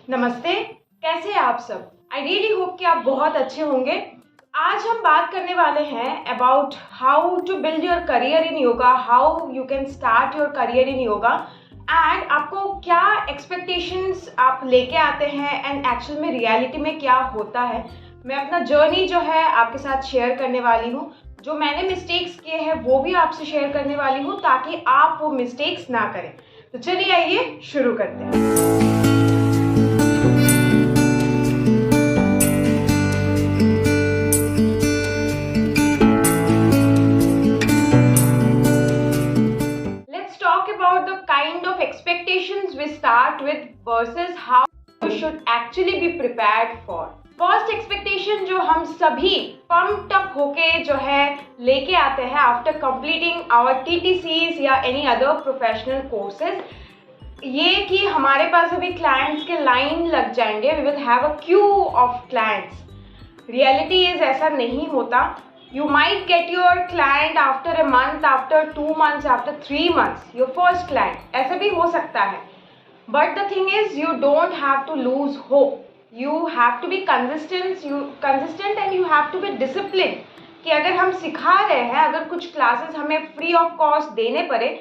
नमस्ते, कैसे हैं आप सब? आई रियली होप कि आप बहुत अच्छे होंगे। आज हम बात करने वाले हैं about how to build your career in yoga, how you can start your career in yoga and आपको क्या एक्सपेक्टेशंस आप लेके आते हैं एंड एक्चुअल में रियलिटी में क्या होता है। मैं अपना जर्नी जो है आपके साथ शेयर करने वाली हूँ। जो मैंने मिस्टेक्स किए हैं वो भी आपसे शेयर करने वाली हूँ ताकि आप वो मिस्टेक्स ना करें। तो चलिए आइए शुरू करते हैं। Let's talk about the kind of expectations we start with versus how you should actually be prepared for. First expectation जो हम सभी पम्प्ड अप होके जो है लेके आते हैं आफ्टर कंप्लीटिंग आवर टीटीसीज या एनी अदर प्रोफेशनल कोर्सेज, ये कि हमारे पास अभी क्लाइंट्स के लाइन लग जाएंगे, we will have a queue of clients. Reality is ऐसा नहीं होता। You might get your client after a month, after 2 months, after 3 months, your first client. ऐसा भी हो सकता है. But the thing is, you don't have to lose hope. You have to be consistent and you have to be disciplined. कि अगर हम सिखा रहे हैं, अगर कुछ क्लासेस हमें फ्री ऑफ कॉस्ट देने पड़े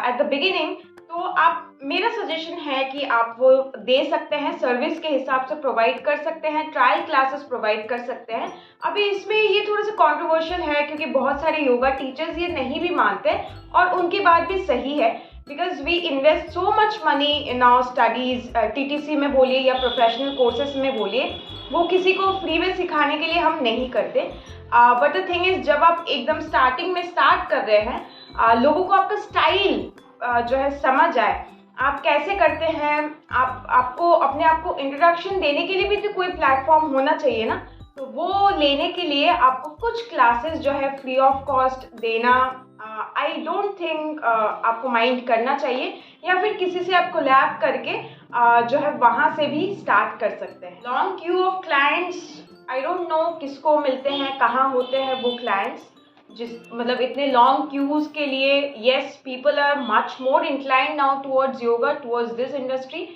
at the beginning, तो आप, मेरा सजेशन है कि आप वो दे सकते हैं, सर्विस के हिसाब से प्रोवाइड कर सकते हैं, ट्रायल क्लासेस प्रोवाइड कर सकते हैं। अभी इसमें ये थोड़ा सा कंट्रोवर्शियल है क्योंकि बहुत सारे योगा टीचर्स ये नहीं भी मानते और उनकी बात भी सही है, because we invest so much money in our studies, TTC में बोलिए या प्रोफेशनल कोर्सेज में बोलिए, वो किसी को फ्री में सिखाने के लिए हम नहीं करते। बट द थिंग इज, जब आप एकदम स्टार्टिंग में स्टार्ट कर रहे हैं, लोगों को आपका स्टाइल जो है समझ आए, आप कैसे करते हैं, आपको अपने आप को इंट्रोडक्शन देने के लिए भी तो कोई प्लेटफॉर्म होना चाहिए ना। तो वो लेने के लिए आपको कुछ क्लासेस जो है फ्री ऑफ कॉस्ट देना, आई डोंट थिंक आपको माइंड करना चाहिए, या फिर किसी से आप कोलैब करके जो है वहाँ से भी स्टार्ट कर सकते हैं। Long Q of clients, I don't know किसको मिलते हैं, कहाँ होते हैं वो क्लाइंट्स, मतलब इतने लॉन्ग क्यूज के लिए। Yes, people are much more inclined now towards yoga, towards this industry,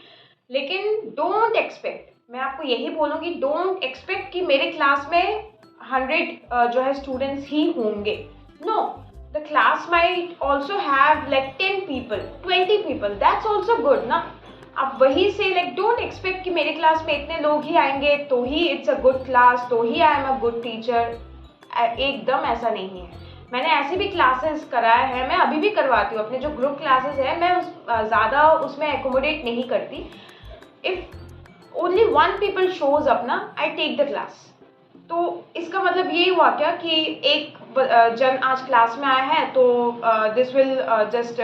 लेकिन डोंट एक्सपेक्ट, मैं आपको यही बोलूँगी, डोंट एक्सपेक्ट कि मेरे क्लास में 100 जो है स्टूडेंट्स ही होंगे। No, the class might also have like 10 people, 20 people, that's also good ना। आप वही से लाइक डोंट एक्सपेक्ट कि मेरे क्लास में इतने लोग ही आएंगे तो ही इट्स अ गुड क्लास, तो ही I am a good teacher. एकदम ऐसा नहीं है। मैंने ऐसे भी क्लासेस कराया है, मैं अभी भी करवाती हूँ। अपने जो ग्रुप क्लासेस है मैं ज़्यादा उसमें एकोमोडेट नहीं करती। If only 1 people shows up ना, आई टेक द क्लास। तो इसका मतलब ये हुआ क्या कि एक जन आज क्लास में आया है तो this will just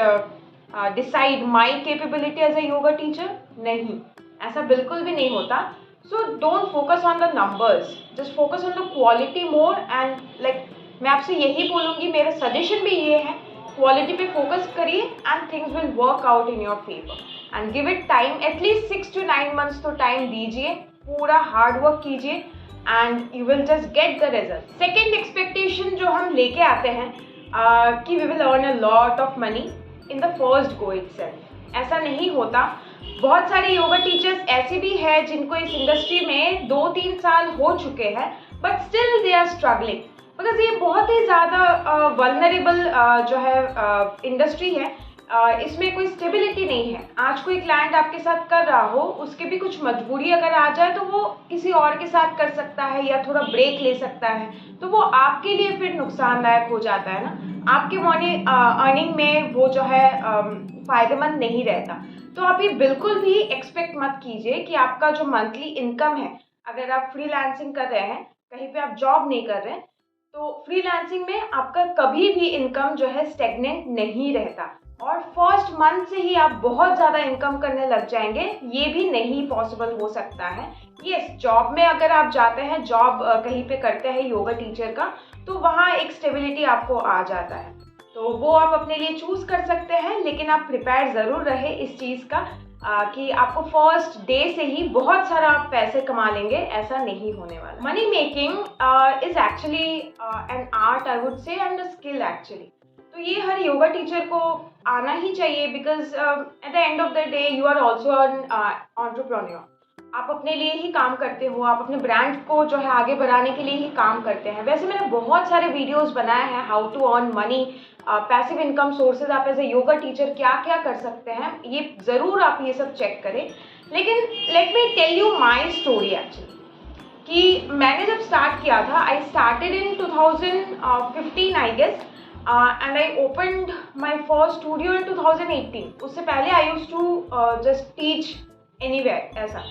decide my capability as a yoga teacher. नहीं, ऐसा बिल्कुल भी नहीं होता। So don't focus on the numbers, just focus on the quality more and like मैं आपसे यही बोलूँगी, मेरा सजेशन भी ये है, क्वालिटी पे फोकस करिए and things will work out in your favour and give it time, at least 6 to 9 months तो टाइम दीजिए, पूरा हार्ड वर्क कीजिए and you will just get the result. Second expectation जो हम लेके आते हैं कि we will earn a lot of money in the first go itself, ऐसा नहीं होता। बहुत सारे योगा टीचर्स ऐसे भी हैं जिनको इस इंडस्ट्री में 2-3 साल हो चुके हैं, but still they are struggling, because ये बहुत ही ज़्यादा वल्नरेबल जो है इंडस्ट्री है। इसमें कोई स्टेबिलिटी नहीं है। आज कोई क्लाइंट आपके साथ कर रहा हो, उसके भी कुछ मजबूरी अगर आ जाए तो वो किसी और के साथ कर सकता है या थोड़ा ब्रेक ले सकता है, तो वो आपके लिए फिर नुकसानदायक हो जाता है ना, आपके मॉर्निंग अर्निंग में वो जो है फ़ायदेमंद नहीं रहता। तो आप ये बिल्कुल भी एक्सपेक्ट मत कीजिए कि आपका जो मंथली इनकम है, अगर आप फ्रीलांसिंग कर रहे हैं, कहीं पे आप जॉब नहीं कर रहे हैं, तो फ्रीलांसिंग में आपका कभी भी इनकम जो है स्टेगनेंट नहीं रहता और फर्स्ट मंथ से ही आप बहुत ज़्यादा इनकम करने लग जाएंगे, ये भी नहीं पॉसिबल हो सकता है। यस, जॉब में अगर आप जाते हैं, जॉब कहीं पे करते हैं योगा टीचर का, तो वहाँ एक स्टेबिलिटी आपको आ जाता है, तो वो आप अपने लिए चूज कर सकते हैं, लेकिन आप प्रिपेयर ज़रूर रहे इस चीज़ का कि आपको फर्स्ट डे से ही बहुत सारा आप पैसे कमा लेंगे, ऐसा नहीं होने वाला। Money making is actually an art, I would say, and a skill actually. तो ये हर योगा टीचर को आना ही चाहिए, because at the end of the day you are also an entrepreneur. आप अपने लिए ही काम करते हो, आप अपने ब्रांड को जो है आगे बढ़ाने के लिए ही काम करते हैं। वैसे मैंने बहुत सारे वीडियोस बनाए हैं, how to earn money, passive income sources, आप एज ए योगा टीचर क्या क्या कर सकते हैं, ये ज़रूर आप ये सब चेक करें। लेकिन let me tell you my story actually, कि मैंने जब स्टार्ट किया था, I started in 2015 I guess, and I opened my first studio in 2018। उससे पहले I use to just teach anywhere ऐसा।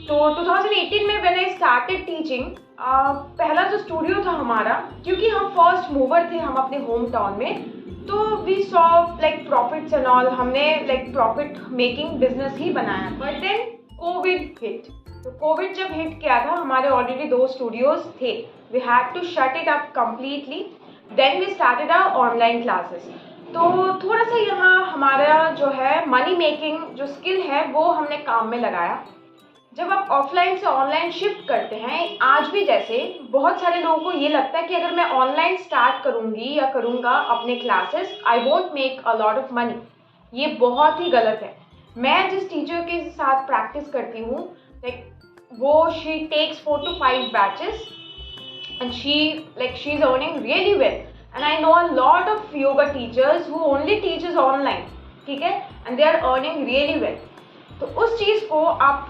तो 2018 में व्हेन आई स्टार्टेड टीचिंग, पहला जो स्टूडियो था हमारा, क्योंकि हम फर्स्ट मूवर थे हम अपने होम टाउन में, तो we saw like profits and all, हमने लाइक प्रॉफिट मेकिंग बिजनेस ही बनाया। But then covid hit. तो कोविड जब हिट किया था, हमारे ऑलरेडी 2 स्टूडियोज थे, we had to shut it up completely. Then we started our online classes. तो थोड़ा सा यहाँ हमारा जो है मनी मेकिंग जो स्किल है वो हमने काम में लगाया। जब आप ऑफलाइन से ऑनलाइन शिफ्ट करते हैं, आज भी जैसे बहुत सारे लोगों को ये लगता है कि अगर मैं ऑनलाइन स्टार्ट करूँगी या करूँगा अपने classes, I won't make a lot of money. ये बहुत ही गलत है। मैं जिस टीचर के साथ प्रैक्टिस करती हूँ, लाइक वो she takes 4 to 5 batches and she is earning really well, and I know a lot of yoga teachers who only teaches online, ठीक है, and they are earning really well। तो उस चीज़ को आप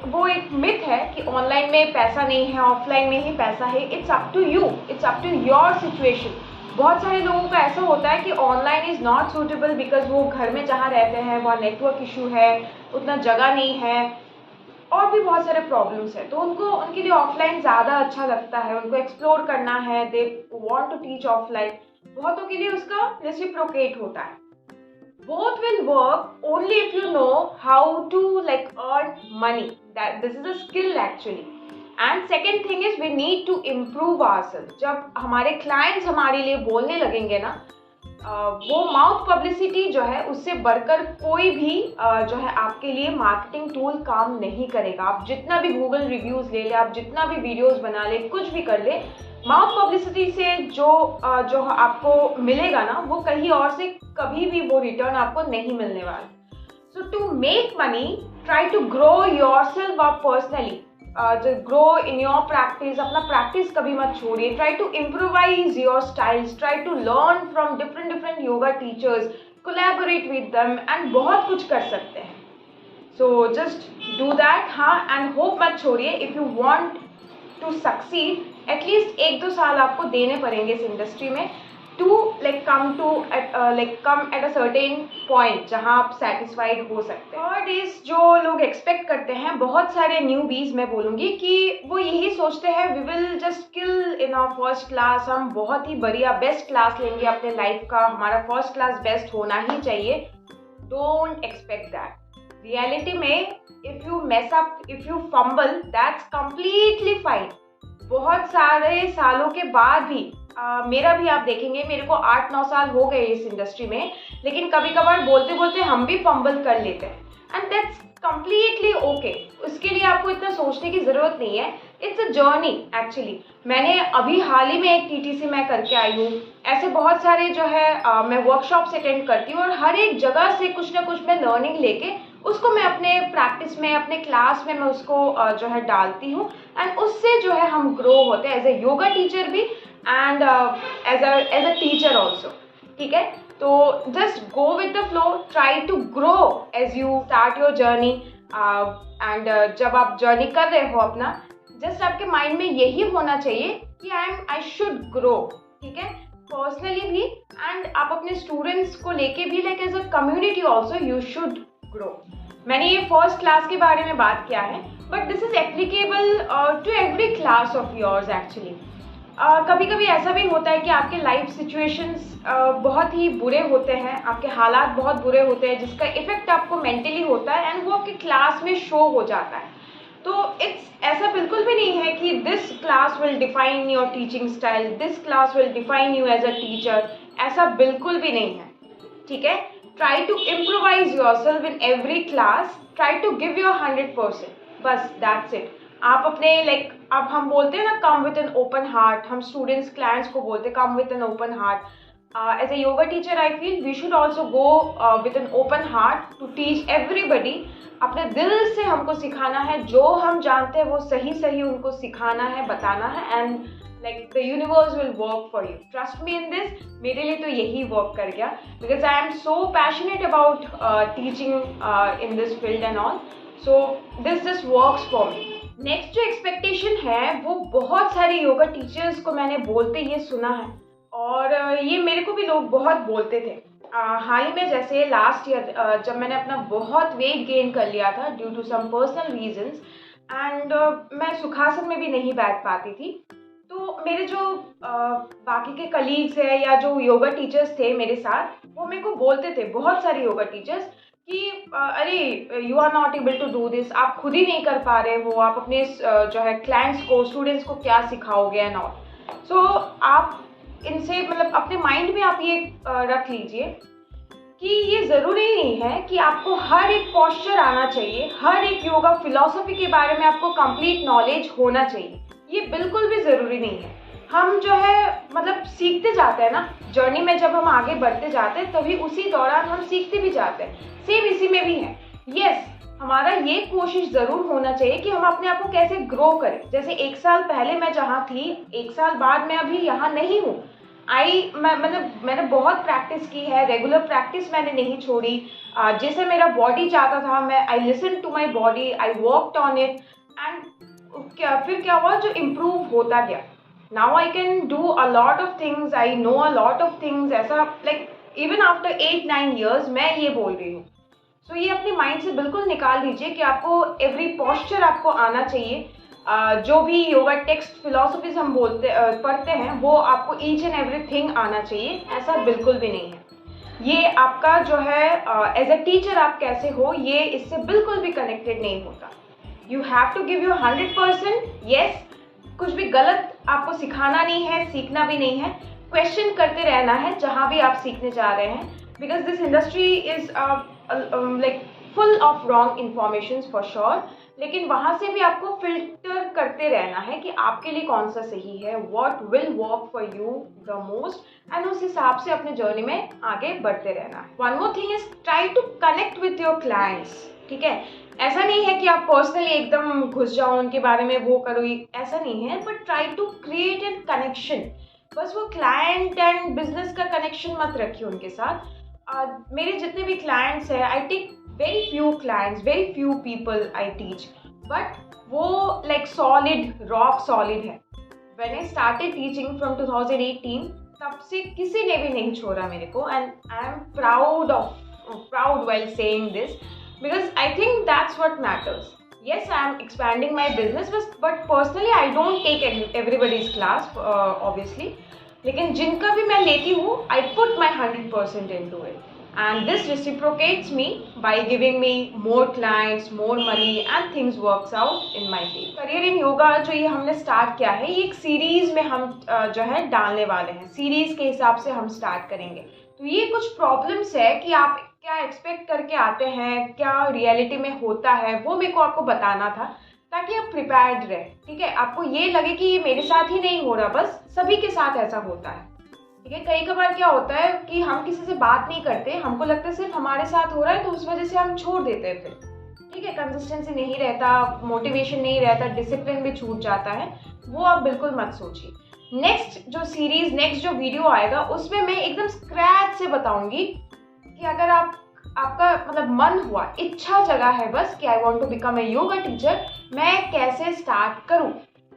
वो एक मिथ है कि ऑनलाइन में पैसा नहीं है, ऑफलाइन में ही पैसा है। It's up to you, it's up to your situation. बहुत सारे लोगों का ऐसा होता है कि online is not suitable because वो घर में जहाँ रहते हैं वहाँ नेटवर्क इशू है, उतना जगह नहीं है, और भी बहुत सारे प्रॉब्लम्स हैं। तो उनके लिए ऑफलाइन ज़्यादा अच्छा लगता है, उनको एक्सप्लोर करना है, they want to teach offline. बहुतों के लिए उसका रेसिप्रोकेट होता है। Both will work only if you know how to earn money. That this is a skill actually. And second thing is we need to improve ourselves. जब हमारे clients हमारे लिए बोलने लगेंगे ना, वो माउथ पब्लिसिटी जो है उससे बढ़कर कोई भी जो है आपके लिए मार्केटिंग टूल काम नहीं करेगा। आप जितना भी गूगल रिव्यूज़ ले ले, आप जितना भी वीडियोस बना ले, कुछ भी कर ले, माउथ पब्लिसिटी से जो आपको मिलेगा ना, वो कहीं और से कभी भी वो रिटर्न आपको नहीं मिलने वाला। So to make money, try to grow yourself up personally, grow in your practice. अपना प्रैक्टिस कभी मत छोड़िए। Try to improvise your styles, try to learn from different yoga teachers, collaborate with them, and बहुत कुछ कर सकते हैं। So just do that. हाँ, एंड होप मत छोड़िए। If you want to succeed, at least 1-2 साल आपको देने पड़ेंगे इस इंडस्ट्री में to come at a certain point जहाँ आप सेटिस्फाइड हो सकते हैं। थर्ड इज जो लोग एक्सपेक्ट करते हैं, बहुत सारे न्यूबीज मैं बोलूँगी, कि वो यही सोचते हैं we will just kill in our first class. हम बहुत ही बढ़िया बेस्ट क्लास लेंगे अपने लाइफ का, हमारा फर्स्ट क्लास बेस्ट होना ही चाहिए। Don't expect that. रियलिटी में if you mess up, if you fumble, that's completely fine. बहुत सारे सालों के बाद भी मेरा भी आप देखेंगे, मेरे को 8-9 साल हो गए इस इंडस्ट्री में, लेकिन कभी कभार बोलते बोलते हम भी फंबल कर लेते हैं, एंड दैट्स कम्प्लीटली ओके। उसके लिए आपको इतना सोचने की ज़रूरत नहीं है। It's a journey actually. मैंने अभी हाल ही में एक TTC मैं करके आई हूँ। ऐसे बहुत सारे जो है मैं वर्कशॉप्स अटेंड करती हूँ, और हर एक जगह से कुछ ना कुछ मैं लर्निंग लेके उसको मैं अपने प्रैक्टिस में, अपने क्लास में मैं उसको जो है डालती हूँ, एंड उससे जो है हम ग्रो होते हैं एज ए योगा टीचर भी, and as a teacher also. ठीक है, तो just go with the flow, try to grow as you start your journey, and जब आप जर्नी कर रहे हो अपना, जस्ट आपके माइंड में यही होना चाहिए कि आई शुड ग्रो। ठीक है, पर्सनली भी, एंड आप अपने स्टूडेंट्स को लेके भी, like as a community also you should grow. मैंने ये फर्स्ट क्लास के बारे में बात किया है, but this is applicable to every class of yours actually. कभी कभी ऐसा भी होता है कि आपके लाइफ सिचुएशंस बहुत ही बुरे होते हैं, आपके हालात बहुत बुरे होते हैं, जिसका इफेक्ट आपको मेंटली होता है, एंड वो आपकी क्लास में शो हो जाता है। तो इट्स ऐसा बिल्कुल भी नहीं है कि this class will define your teaching style, this class will define you as a teacher, ऐसा बिल्कुल भी नहीं है। ठीक है, try to improvise yourself in every class, try to give your 100%, बस दैट्स इट। आप अपने अब हम बोलते हैं ना, come with an open heart, हम स्टूडेंट्स क्लाइंट्स को बोलते हैं come with an open heart. As a yoga teacher, I feel we should also go with an open heart to teach everybody. अपने दिल से हमको सिखाना है, जो हम जानते हैं वो सही सही उनको सिखाना है, बताना है, and like the universe will work for you. Trust me in this. मेरे लिए तो यही work कर गया, because I am so passionate about teaching in this field and all. So this just works for me. Next जो expectation है वो बहुत सारे योगा टीचर्स को मैंने बोलते ये सुना है, और ये मेरे को भी लोग बहुत बोलते थे। हाल ही में जैसे लास्ट ईयर जब मैंने अपना बहुत वेट गेन कर लिया था due to some personal reasons, and मैं सुखासन में भी नहीं बैठ पाती थी, तो मेरे जो बाकी के कलीग्स हैं या जो योगा टीचर्स थे मेरे साथ, वो मेरे को बोलते थे, बहुत सारे योगा टीचर्स, कि अरे you are not able to do this, आप खुद ही नहीं कर पा रहे हो, आप अपने जो है क्लाइंट्स को, स्टूडेंट्स को क्या सिखाओगे एंड ऑल। सो आप इनसे मतलब अपने माइंड में आप ये रख लीजिए कि ये ज़रूरी नहीं है कि आपको हर एक पोस्चर आना चाहिए, हर एक योगा फिलॉसफी के बारे में आपको कंप्लीट नॉलेज होना चाहिए, ये बिल्कुल भी ज़रूरी नहीं है। हम जो है मतलब सीखते जाते हैं ना, जर्नी में जब हम आगे बढ़ते जाते हैं तभी उसी दौरान हम सीखते भी जाते हैं। सेम इसी में भी है। यस, हमारा ये कोशिश ज़रूर होना चाहिए कि हम अपने आप को कैसे ग्रो करें। जैसे 1 साल पहले मैं जहाँ थी, 1 साल बाद मैं अभी यहाँ नहीं हूँ। मैंने बहुत प्रैक्टिस की है, रेगुलर प्रैक्टिस मैंने नहीं छोड़ी। जैसे मेरा बॉडी चाहता था, I listen to my body, I worked on it, and फिर क्या हुआ, जो इम्प्रूव होता गया। Now I can do a lot of things, I know a lot of things, ऐसा like even after 8-9 years मैं ये बोल रही हूँ। So ये अपने माइंड से बिल्कुल निकाल दीजिए कि आपको एवरी पोस्चर आपको आना चाहिए। जो भी योगा टेक्स्ट फिलॉसफीज हम पढ़ते हैं वो आपको ईच एंड एवरीथिंग आना चाहिए, ऐसा बिल्कुल भी नहीं है। ये आपका जो है एज अ टीचर आप कैसे हो, ये इससे बिल्कुल भी कनेक्टेड नहीं होता। You have to give your 100%। Yes, कुछ भी गलत आपको सिखाना नहीं है, सीखना भी नहीं है, क्वेश्चन करते रहना है जहाँ भी आप सीखने जा रहे हैं, because this industry is like full of wrong information for sure. लेकिन वहाँ से भी आपको फिल्टर करते रहना है कि आपके लिए कौन सा सही है, what will work for you the most, and उस हिसाब से अपने जर्नी में आगे बढ़ते रहना है। One more thing is try to connect with your clients. ठीक है, ऐसा नहीं है कि आप पर्सनली एकदम घुस जाओ उनके बारे में, वो करो, ऐसा नहीं है, but try to create an connection. बस वो क्लाइंट एंड बिजनेस का कनेक्शन मत रखिए उनके साथ। मेरे जितने भी क्लाइंट्स हैं, I take very few clients, very few people I teach, but वो लाइक सॉलिड, रॉक सॉलिड है। When I started teaching from 2018, तब से किसी ने भी नहीं छोड़ा मेरे को, and I am proud while saying this, because I think that's what matters. Yes, I am expanding my business, but personally I don't take everybody's class, obviously. लेकिन जिनका भी मैं लेती हूँ, I put my 100% into it, and this reciprocates me by giving me more clients, more money, and things works out in my favor. Career in Yoga जो ये हमने start किया है, ये एक सीरीज में हम जो है डालने वाले हैं, सीरीज के हिसाब से हम स्टार्ट करेंगे। तो ये कुछ प्रॉब्लम्स है कि आप क्या एक्सपेक्ट करके आते हैं, क्या रियलिटी में होता है, वो मेरे को आपको बताना था, ताकि आप प्रिपेयर्ड रहे। ठीक है, आपको ये लगे कि ये मेरे साथ ही नहीं हो रहा, बस सभी के साथ ऐसा होता है। ठीक है, कई बार क्या होता है कि हम किसी से बात नहीं करते, हमको लगता है सिर्फ हमारे साथ हो रहा है, तो उस वजह से हम छोड़ देते हैं फिर। ठीक है, कंसिस्टेंसी नहीं रहता, मोटिवेशन नहीं रहता, डिसिप्लिन भी छूट जाता है, वो आप बिल्कुल मत सोचिए। नेक्स्ट जो सीरीज, नेक्स्ट जो वीडियो आएगा, उसमें मैं एकदम स्क्रैच से बताऊंगी कि अगर आपका मतलब मन हुआ, इच्छा जगह है बस कि I want to become a yoga teacher, मैं कैसे स्टार्ट करूं,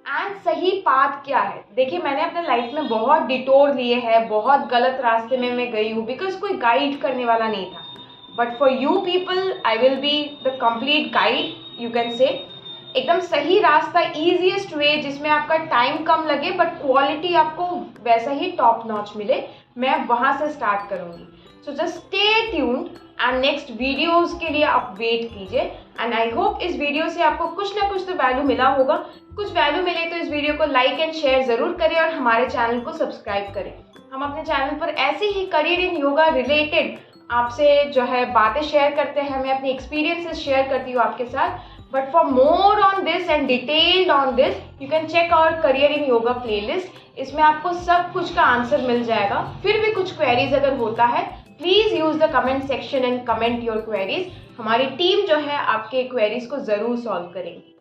एंड सही पाथ क्या है। देखिए, मैंने अपने लाइफ में बहुत डिटोर लिए हैं, बहुत गलत रास्ते में मैं गई हूँ, बिकॉज कोई गाइड करने वाला नहीं था। But for you people I will be the complete guide, you can say. एकदम सही रास्ता, ईजीएस्ट वे, जिसमें आपका टाइम कम लगे बट क्वालिटी आपको वैसा ही टॉप नॉच मिले, मैं वहाँ से स्टार्ट करूँगी। So just stay tuned, and next videos के लिए आप वेट कीजिए। एंड आई होप इस वीडियो से आपको कुछ ना कुछ तो वैल्यू मिला होगा। कुछ वैल्यू मिले तो इस वीडियो को लाइक एंड शेयर जरूर करें, और हमारे चैनल को सब्सक्राइब करें। हम अपने चैनल पर ऐसे ही करियर इन योगा रिलेटेड आपसे जो है बातें शेयर करते हैं, मैं अपनी एक्सपीरियंसेस शेयर करती हूँ आपके साथ। But for more on this and detailed on this, you can check our Career in Yoga playlist. इसमें आपको सब कुछ का आंसर मिल जाएगा. फिर भी कुछ क्वेरीज अगर होता है, please use the comment section and comment your queries. हमारी टीम जो है आपके क्वेरीज को जरूर सॉल्व करेगी.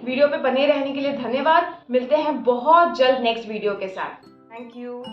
वीडियो पे बने रहने के लिए धन्यवाद. मिलते हैं बहुत जल्द नेक्स्ट वीडियो के साथ. Thank you.